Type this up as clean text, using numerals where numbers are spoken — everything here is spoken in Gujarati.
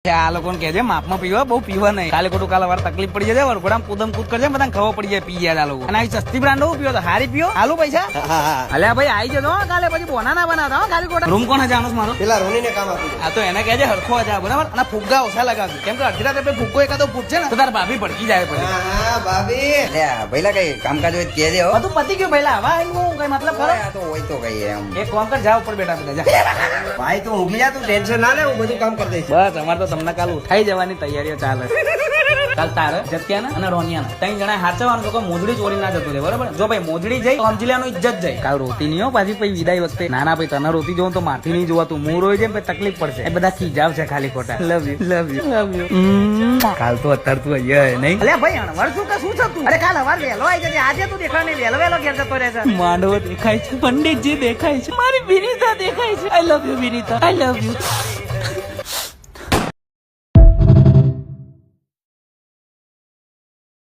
આ લોકો કે માપમાં પીવા બહુ પીવા નહીં કાલે ખોટું કાલે વાર તકલીફ પડી જાય વરઘોડા કૂદમ કૂદ કરજે બધા ખબર પડી જાય પી ગયા આ લોકો અને આવી સસ્તી બ્રાન્ડ પીવો તો હારી પીવો હાલું પૈસા અલ્યા ભાઈ આવી જજો કાલે પછી બોના ના બનાવતા કાલે ખોટા રૂમ કોણ જાણો મારો પેલા રોની ને કામ આપ્યું આ તો એને કહેજે હરખો જા બરાબર અને ફુગ્ગા ઓછા લગાવજો કેમ કે અડધી રાતે ફુગ્ગો એકાદો ફૂટશે ને તો તાર ભાભી ભડકી જાય પછી હા ભાભી ભઈલા કઈ કામકાજ હોય કે દે હો બધું પતી ગયું પહેલા હવા આવ્યું કઈ મતલબ ખરો આ તો હોય તો કઈ એમ એક કામ કર જા ઉપર બેઠા બધા જા ભાઈ તું ઊંઘી જા તું ટેન્શન ના લે હું બધું કામ કરી દઈશ બસ અમારે તો તમને કાલ ઉઠાઈ જવાની તૈયારીઓ ચાલે કાલ તારે જત્યાના અને રોનિયાના ત્રણ જણા હાચવાનું તો મોજડી ચોરી ના જતો રે બરાબર જો ભાઈ મોજડી જઈ તો સમજી લેવાનું ઇજ્જત જાય કાલ રોતી નહીં હો પાછી પછી વિદાય વખતે નાના ભાઈ તને રોતી જોઉં તો માથી નહીં જોવાતું હું રોઈ જાય તકલીફ પડશે એ બધા ખીજાવ છે ખાલી ખોટા love you love you love you કાલ તો અત્યારે તું અહીંયા નહીં અલ્યા ભાઈ અણવર શું કે શું થતું અરે કાલ હવાર વહેલો આવી જજે આજે તું દેખાય નહીં વહેલો વહેલો ઘેર જતો રહે છે માંડવો દેખાય છે પંડિતજી દેખાય છે મારી વિનીતા દેખાય છે I love you Vinita I love you